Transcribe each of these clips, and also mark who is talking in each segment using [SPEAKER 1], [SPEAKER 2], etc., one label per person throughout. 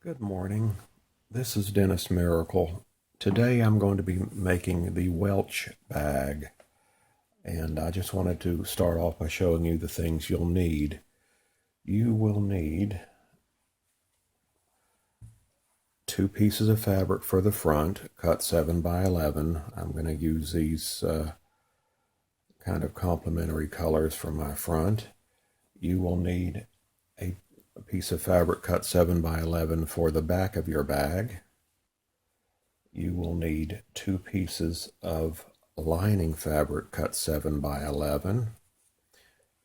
[SPEAKER 1] Good morning. This is Dennis Miracle. Today I'm going to be making the Welch bag, and I just wanted to start off by showing you the things you'll need. You will need 2 pieces of fabric for the front, cut 7 by 11. I'm going to use these kind of complementary colors for my front. You will need a piece of fabric cut 7 by 11 for the back of your bag. You will need 2 pieces of lining fabric cut 7 by 11.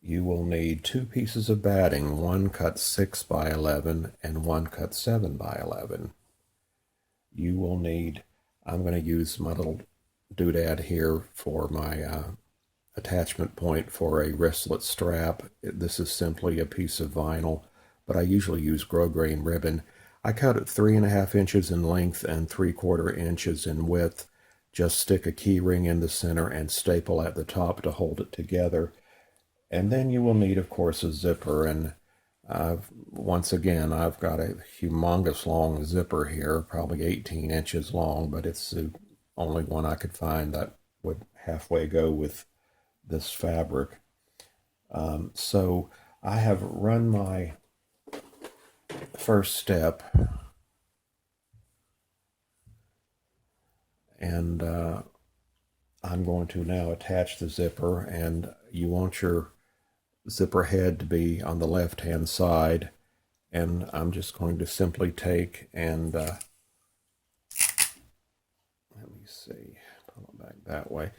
[SPEAKER 1] You will need 2 pieces of batting, one cut 6 by 11 and one cut 7 by 11. You will need, I'm going to use my little doodad here for my attachment point for a wristlet strap. This is simply a piece of vinyl, but I usually use grosgrain ribbon. I cut it 3.5 inches in length and 3/4 inches in width. Just stick a key ring in the center and staple at the top to hold it together. And then you will need, of course, a zipper. And once again, I've got a humongous long zipper here, probably 18 inches long, but it's the only one I could find that would halfway go with this fabric. So I have run my first step, and I'm going to now attach the zipper, and you want your zipper head to be on the left hand side, and I'm just going to simply take and let me see, pull it back that way.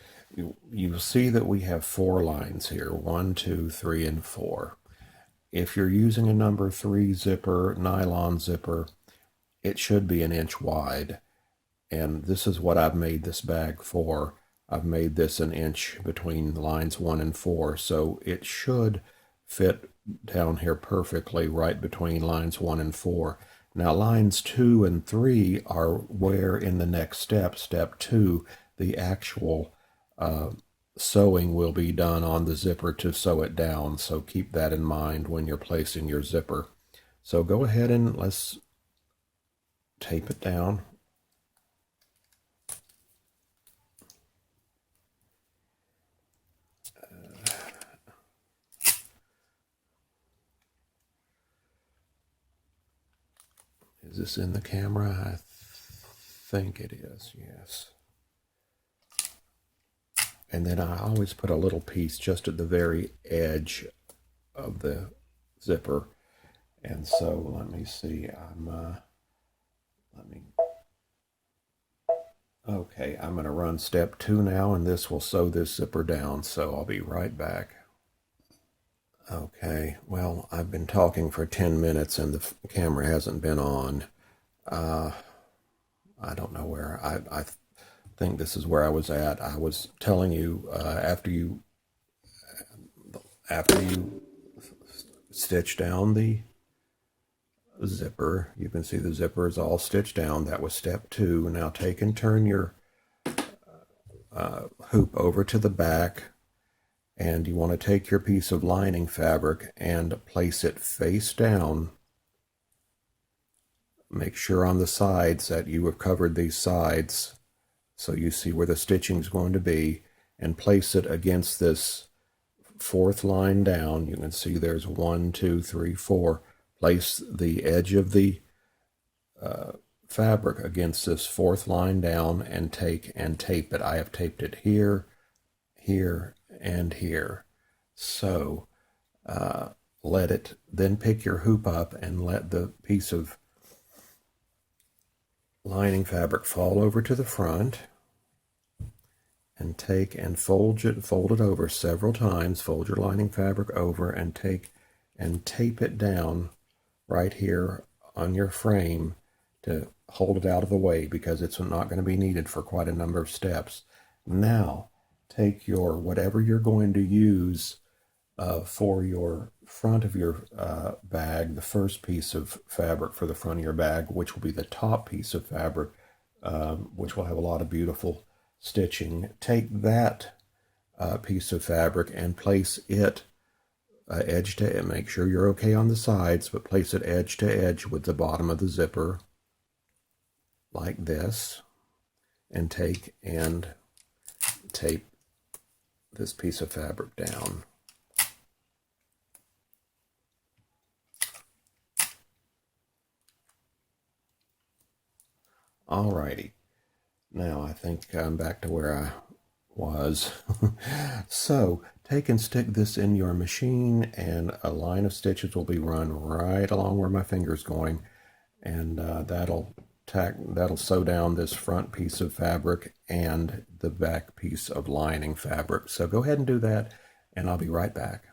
[SPEAKER 1] You'll see that we have 4 lines here, 1, 2, 3, and 4. If you're using a number 3 zipper, nylon zipper, it should be 1 inch wide. And this is what I've made this bag for. I've made this 1 inch between lines 1 and 4, so it should fit down here perfectly right between lines 1 and 4. Now lines 2 and 3 are where in the next step, step 2, the actual sewing will be done on the zipper to sew it down. So keep that in mind when you're placing your zipper. So go ahead and let's tape it down. Is this in the camera? I think it is, yes. And then I always put a little piece just at the very edge of the zipper. And so let me see, okay, I'm gonna run step 2 now, and this will sew this zipper down, so I'll be right back. Okay, well, I've been talking for 10 minutes and the camera hasn't been on. I don't know where, I think this is where I was at. I was telling you after you stitch down the zipper, you can see the zipper is all stitched down. That was step 2. Now take and turn your hoop over to the back, and you want to take your piece of lining fabric and place it face down. Make sure on the sides that you have covered these sides so you see where the stitching is going to be, and place it against this 4th line down. You can see there's 1, 2, 3, 4. Place the edge of the fabric against this 4th line down and take and tape it. I have taped it here, here, and here. So let it, then pick your hoop up and let the piece of lining fabric fall over to the front, and take and fold it over several times. Fold your lining fabric over and take and tape it down right here on your frame to hold it out of the way, because it's not going to be needed for quite a number of steps. Now take your whatever you're going to use for your front of your bag, the first piece of fabric for the front of your bag, which will be the top piece of fabric, which will have a lot of beautiful stitching. Take that piece of fabric and place it edge to edge. Make sure you're okay on the sides, but place it edge to edge with the bottom of the zipper like this, and take and tape this piece of fabric down. Alrighty, now I think I'm back to where I was. So take and stick this in your machine, and a line of stitches will be run right along where my finger's going, and that'll sew down this front piece of fabric and the back piece of lining fabric. So go ahead and do that, and I'll be right back.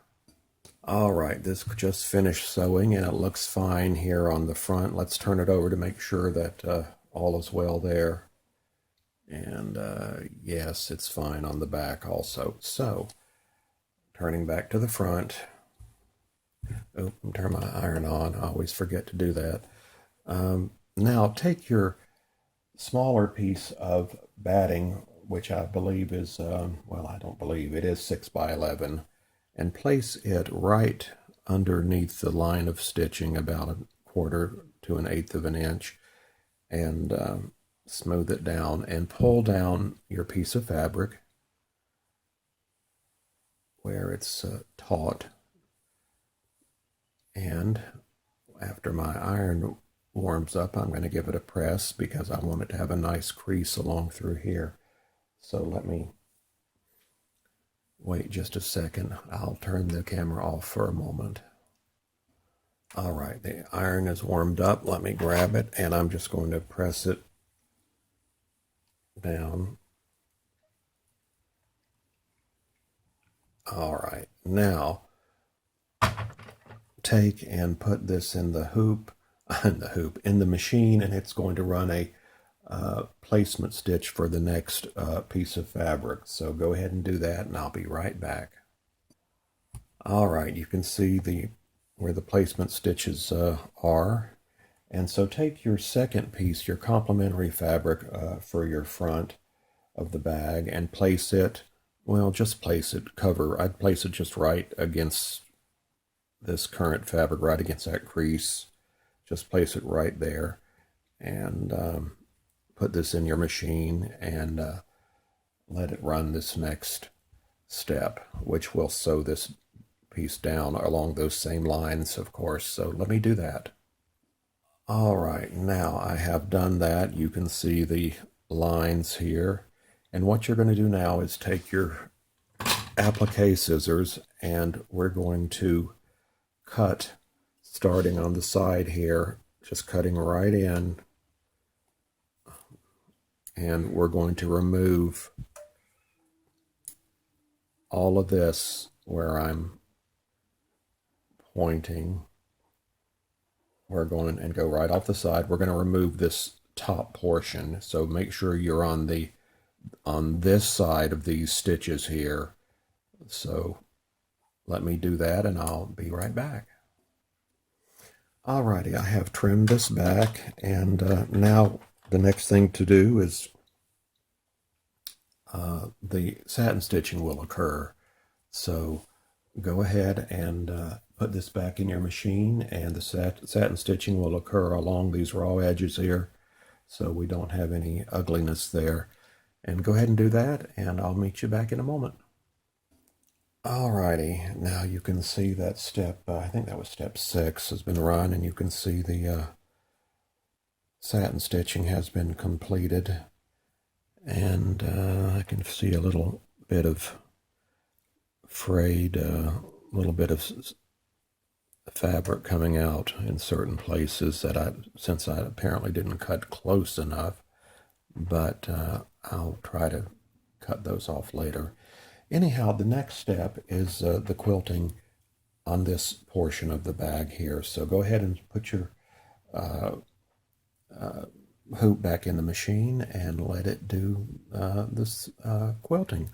[SPEAKER 1] All right, this just finished sewing, and it looks fine here on the front. Let's turn it over to make sure that all is well there. And yes, it's fine on the back also. So, turning back to the front. Oh, turn my iron on. I always forget to do that. Now, take your smaller piece of batting, which I believe is, well, I don't believe, it is 6 by 11, and place it right underneath the line of stitching, about 1/4 to 1/8 of an inch, and smooth it down, and pull down your piece of fabric where it's taut. And after my iron warms up, I'm going to give it a press because I want it to have a nice crease along through here. So let me wait just a second. I'll turn the camera off for a moment. All right, the iron is warmed up. Let me grab it, and I'm just going to press it down. All right, now take and put this in the hoop, in the machine, and it's going to run a placement stitch for the next piece of fabric. So go ahead and do that, and I'll be right back. All right, you can see where the placement stitches are. And so take your second piece, your complementary fabric for your front of the bag, and place it, well, just place it, I'd place it just right against this current fabric, right against that crease. Just place it right there, and put this in your machine, and let it run this next step, which will sew this piece down along those same lines, of course. So let me do that. All right, now I have done that. You can see the lines here. And what you're going to do now is take your applique scissors, and we're going to cut, starting on the side here, just cutting right in. And we're going to remove all of this where I'm pointing. We're going and go right off the side. We're going to remove this top portion. So make sure you're on this side of these stitches here. So let me do that, and I'll be right back. Alrighty, I have trimmed this back, and now the next thing to do is the satin stitching will occur. So go ahead and put this back in your machine, and the satin stitching will occur along these raw edges here, so we don't have any ugliness there. And go ahead and do that, and I'll meet you back in a moment. Alrighty, now you can see that step, I think that was step 6, has been run, and you can see the satin stitching has been completed. And I can see a little bit of frayed, little bit of fabric coming out in certain places that since I apparently didn't cut close enough, but I'll try to cut those off later. Anyhow, the next step is the quilting on this portion of the bag here. So go ahead and put your hoop back in the machine and let it do this quilting.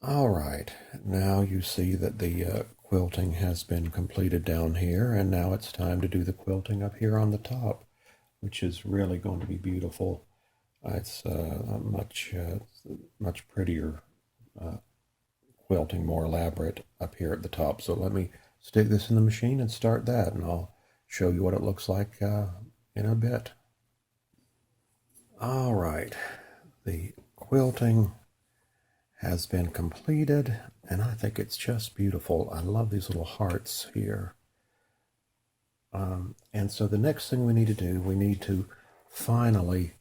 [SPEAKER 1] All right, now you see that the quilting has been completed down here, and now it's time to do the quilting up here on the top, which is really going to be beautiful. It's a much prettier quilting more elaborate up here at the top. So let me stick this in the machine and start that, and I'll show you what it looks like in a bit. All right, the quilting has been completed, and I think it's just beautiful. I love these little hearts here. And so the next thing we need to do, we need to finally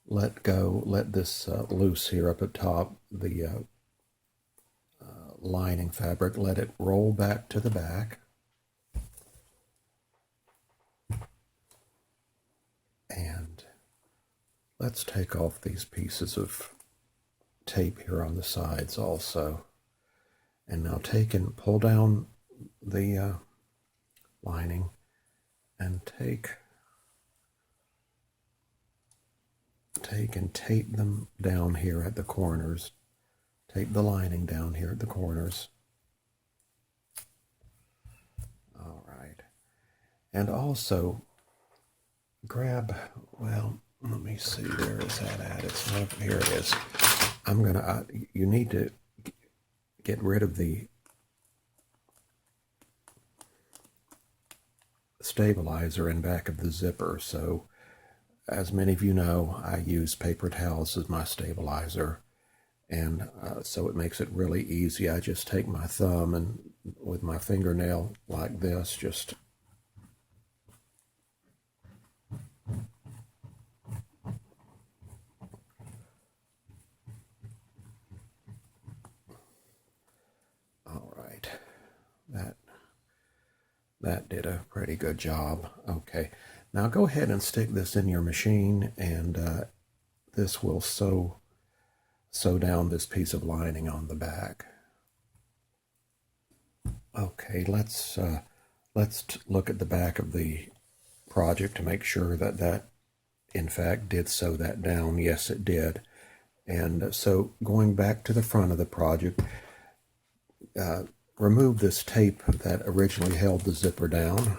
[SPEAKER 1] let this loose here up at top, the lining fabric, let it roll back to the back. And let's take off these pieces of tape here on the sides also. And now take and pull down the lining and take and tape them down here at the corners. Tape the lining down here at the corners. All right. And also grab, well, let me see, where is that at? It's not, here it is. I'm gonna, you need to get rid of the stabilizer in back of the zipper. So as many of you know, I use paper towels as my stabilizer, and so it makes it really easy. I just take my thumb and with my fingernail like this, just all right, that did a pretty good job. Okay, now go ahead and stick this in your machine, and this will sew down this piece of lining on the back. Okay, let's look at the back of the project to make sure that in fact did sew that down. Yes, it did. And so going back to the front of the project, remove this tape that originally held the zipper down,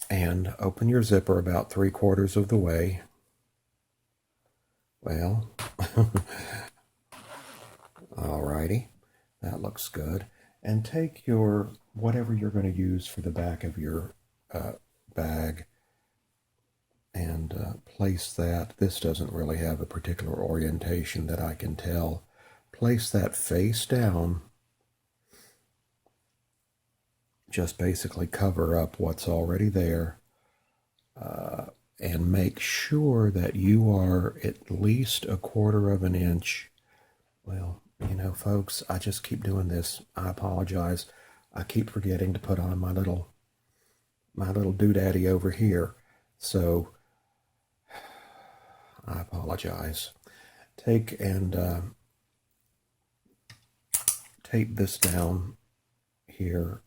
[SPEAKER 1] and open your zipper about 3/4 of the way. Well, alrighty, that looks good. And take your, whatever you're going to use for the back of your bag, and place that. This doesn't really have a particular orientation that I can tell. Place that face down. Just basically cover up what's already there, and make sure that you are at least 1/4 of an inch. Well, you know, folks, I just keep doing this. I apologize. I keep forgetting to put on my little doodaddy over here. So I apologize. Take and tape this down here.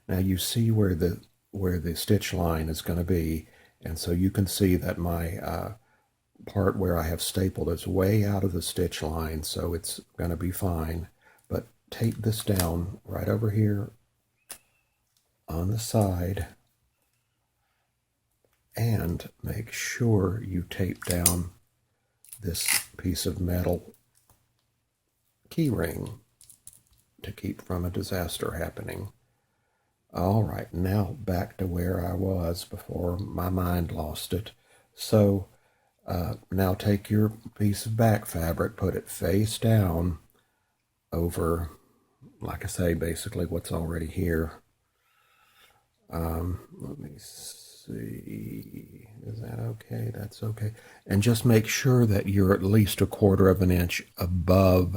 [SPEAKER 1] Now you see where the stitch line is going to be, and so you can see that my part where I have stapled is way out of the stitch line, so it's going to be fine. But tape this down right over here on the side, and make sure you tape down this piece of metal key ring to keep from a disaster happening. All right, now back to where I was before my mind lost it. So now take your piece of back fabric, put it face down over, like I say, basically what's already here. Let me see, is that okay? That's okay. And just make sure that you're at least 1/4 of an inch above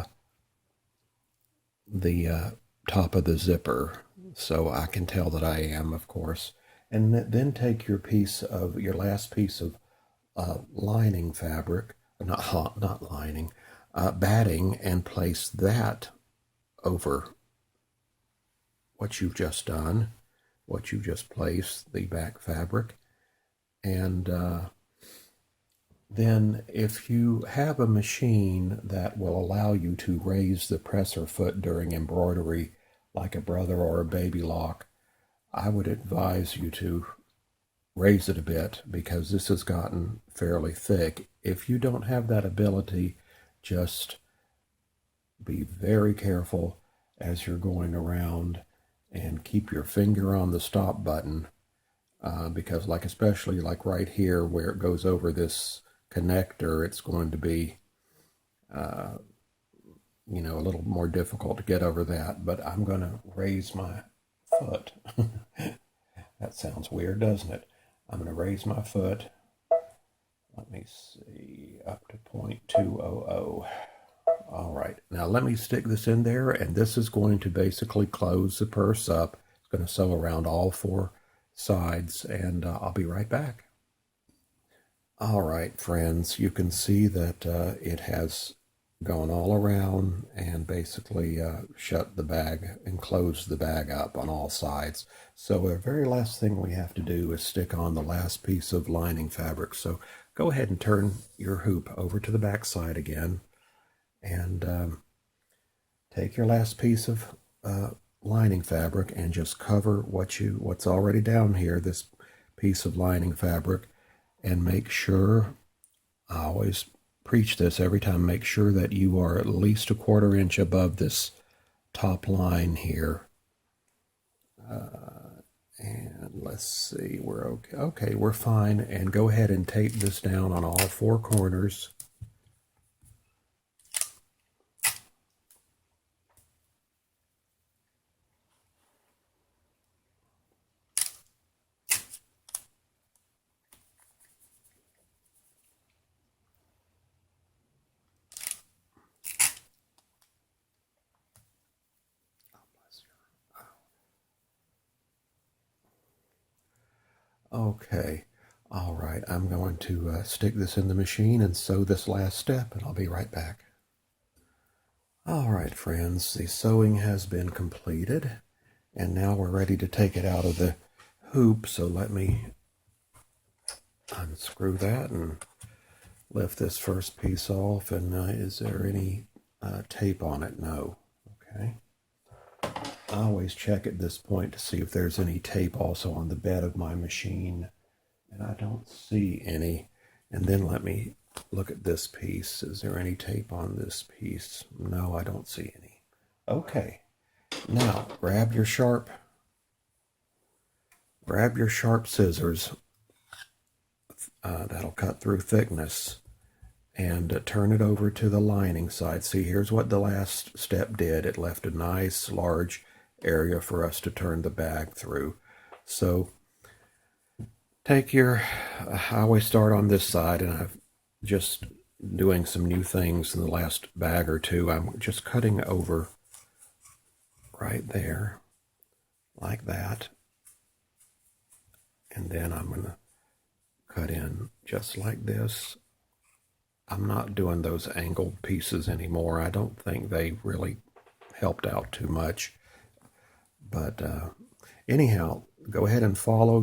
[SPEAKER 1] the top of the zipper, so I can tell that I am, of course. And then take your last piece of lining fabric, not lining, batting, and place that over what you've just done, what you've just placed, the back fabric. And then if you have a machine that will allow you to raise the presser foot during embroidery, like a brother or a baby lock, I would advise you to raise it a bit, because this has gotten fairly thick. If you don't have that ability, just be very careful as you're going around and keep your finger on the stop button because especially like right here where it goes over this connector, it's going to be a little more difficult to get over that, but I'm going to raise my foot. That sounds weird, doesn't it? I'm going to raise my foot. Let me see, up to 0.200. All right, now let me stick this in there, and this is going to basically close the purse up. It's going to sew around all four sides, and I'll be right back. All right, friends, you can see that it has gone all around and basically shut the bag and closed the bag up on all sides. So the very last thing we have to do is stick on the last piece of lining fabric. So go ahead and turn your hoop over to the back side again and take your last piece of lining fabric and just cover what's already down here, this piece of lining fabric, and make sure, I always preach this every time, make sure that you are at least 1/4 inch above this top line here. And let's see, we're okay. Okay, we're fine. And go ahead and tape this down on all four corners. Okay, all right, I'm going to stick this in the machine and sew this last step, and I'll be right back. All right, friends, the sewing has been completed, and now we're ready to take it out of the hoop, so let me unscrew that and lift this first piece off. And is there any tape on it? No. Okay. I always check at this point to see if there's any tape also on the bed of my machine, and I don't see any. And then let me look at this piece. Is there any tape on this piece? No, I don't see any. Okay, now grab your sharp scissors that'll cut through thickness, and turn it over to the lining side. See, here's what the last step did. It left a nice large area for us to turn the bag through. So take I always start on this side, and I've just doing some new things in the last bag or two. I'm just cutting over right there like that, and then I'm going to cut in just like this. I'm not doing those angled pieces anymore. I don't think they really helped out too much. But anyhow, go ahead and follow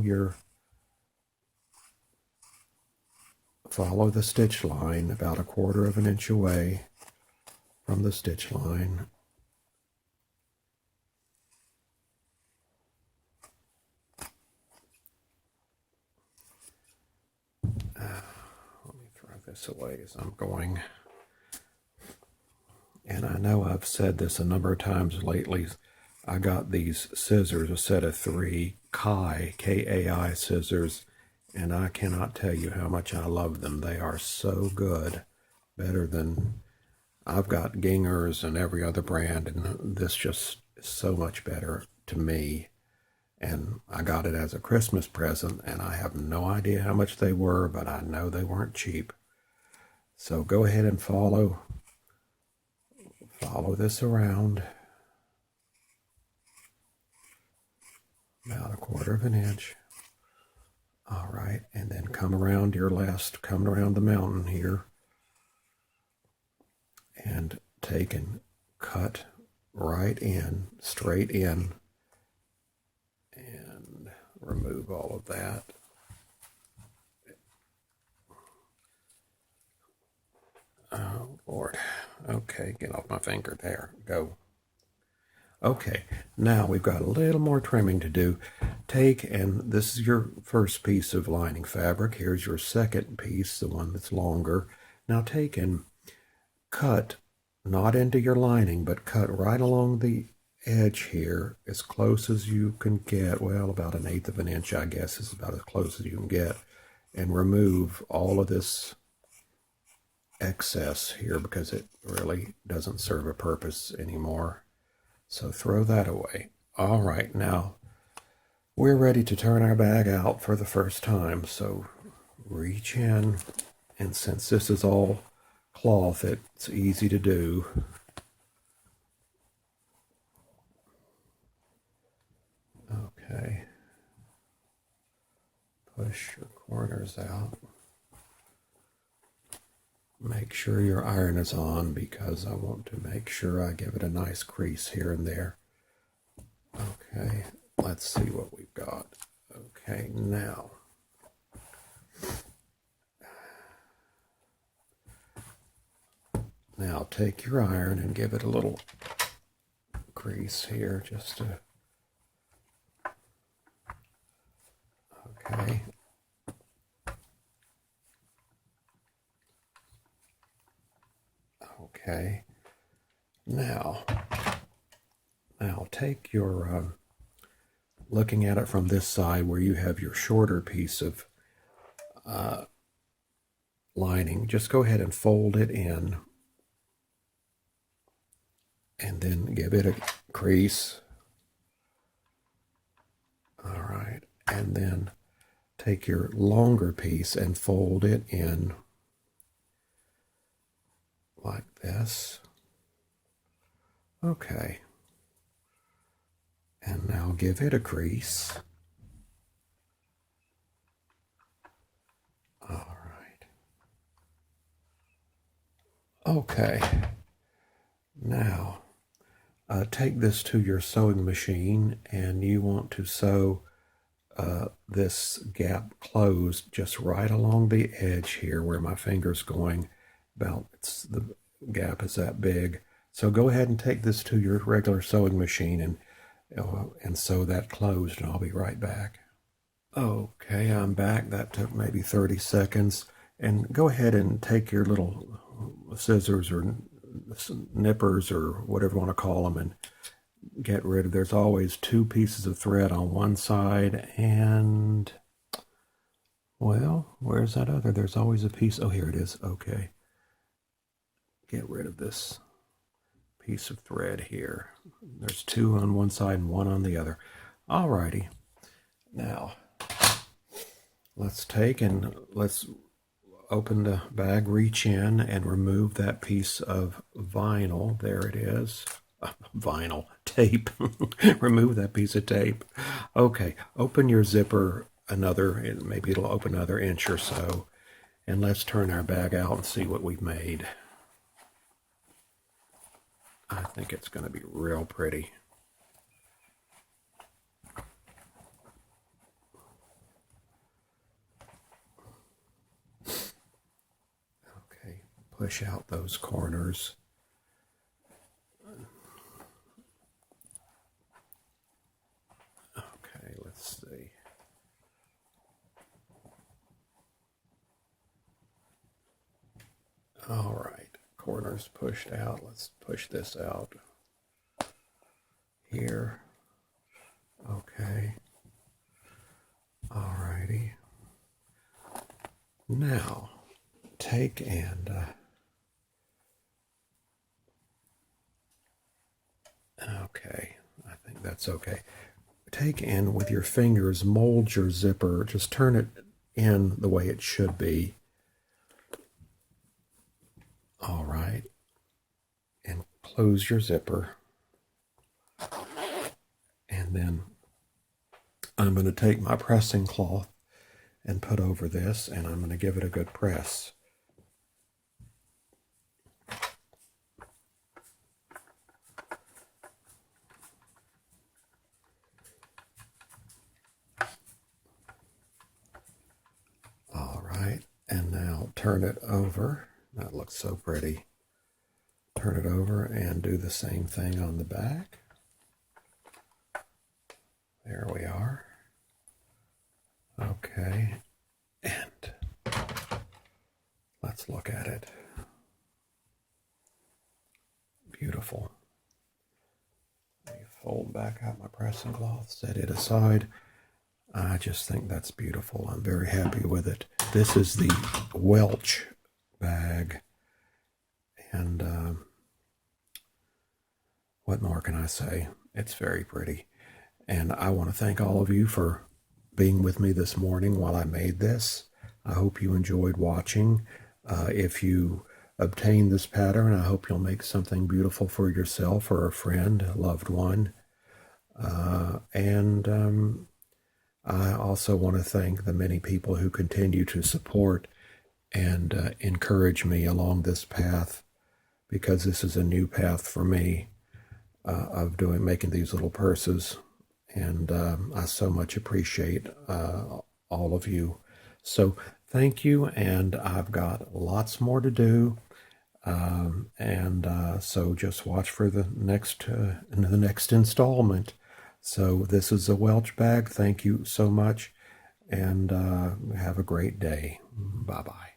[SPEAKER 1] the stitch line about 1/4 inch away from the stitch line. Let me throw this away as I'm going. And I know I've said this a number of times lately. I got these scissors, a set of 3 Kai, K-A-I scissors, and I cannot tell you how much I love them. They are so good, better than, I've got Gingers and every other brand, and this just is so much better to me. And I got it as a Christmas present, and I have no idea how much they were, but I know they weren't cheap. So go ahead and follow this around about 1/4 inch. All right, and then come around the mountain here, and take and cut right in, straight in, and remove all of that. Oh, Lord. Okay, get off my finger. There, go. Okay, now we've got a little more trimming to do. And this is your first piece of lining fabric. Here's your second piece, the one that's longer. Now take and cut not into your lining, but cut right along the edge here as close as you can get. Well, about 1/8 of an inch, I guess, is about as close as you can get. And remove all of this excess here because it really doesn't serve a purpose anymore. So throw that away. All right, now we're ready to turn our bag out for the first time. So reach in, and since this is all cloth, it's easy to do. Okay. Push your corners out. Make sure your iron is on because I want to make sure I give it a nice crease here and there. Okay, let's see what we've got. Okay, now take your iron and give it a little crease here just to, okay. Okay, now take your, looking at it from this side where you have your shorter piece of lining, just go ahead and fold it in and then give it a crease. All right, and then take your longer piece and fold it in like this. Okay. And now give it a crease. All right. Okay. Now, take this to your sewing machine and you want to sew this gap closed just right along the edge here where my finger's going. About the gap is that big. So go ahead and take this to your regular sewing machine and sew that closed, and I'll be right back. Okay, I'm back. That took maybe 30 seconds. And go ahead and take your little scissors or nippers or whatever you want to call them and get rid of. There's always 2 pieces of thread on one side and, well, where's that other? There's always a piece. Oh, here it is. Okay. Get rid of this piece of thread here. There's 2 on one side and 1 on the other. Alrighty. Now, let's open the bag, reach in, and remove that piece of vinyl. There it is. Vinyl. Tape. Remove that piece of tape. Okay, open your zipper maybe it'll open another inch or so, and let's turn our bag out and see what we've made. I think it's going to be real pretty. Okay, push out those corners. Okay, let's see. All right, corners pushed out. Let's push this out here. Okay. All righty. Now, take and okay, I think that's okay. Take and with your fingers mold your zipper. Just turn it in the way it should be. All right. And close your zipper. And then I'm going to take my pressing cloth and put over this, and I'm going to give it a good press. All right, and now turn it over. That looks so pretty. Turn it over and do the same thing on the back. There we are. Okay, and let's look at it. beautiful. Let me fold back out my pressing cloth, set it aside. I just think that's beautiful. I'm very happy with it. This is the Welch bag. And what more can I say? It's very pretty. And I want to thank all of you for being with me this morning while I made this. I hope you enjoyed watching. If you obtain this pattern, I hope you'll make something beautiful for yourself or a friend, a loved one. I also want to thank the many people who continue to support and encourage me along this path, because this is a new path for me of making these little purses. And I so much appreciate all of you. So thank you, and I've got lots more to do. So just watch for the next installment. So this is a Welch bag. Thank you so much, and have a great day. Bye-bye.